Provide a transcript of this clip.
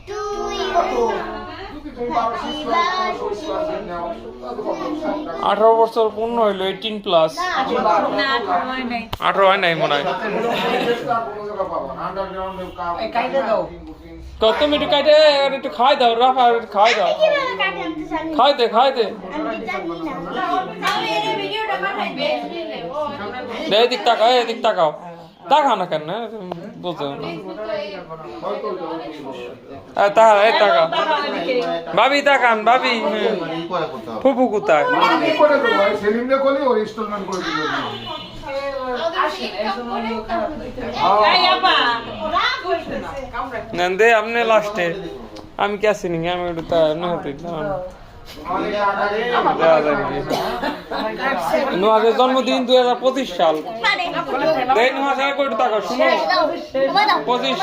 to you. Happy birthday. 18 বছর পূর্ণ হইলো 18 প্লাস। না 18 হয় নাই মনে হয়। তো তুমি একটু কাটে একটু খাই দাও, রাফা খাই দাও, খাই দে এদিক তাকাও, এদিক তাকাও, তাকাও না কেন বুঝো না। তাকা ভাবি, তাকান ভাবি, ফুপু কোথায়? দে আপনি লাস্টে, আমি কে আসিনি, আমি একটু নুহাজের জন্মদিন 2025 সাল। নুহাজ টাকা শুনো 25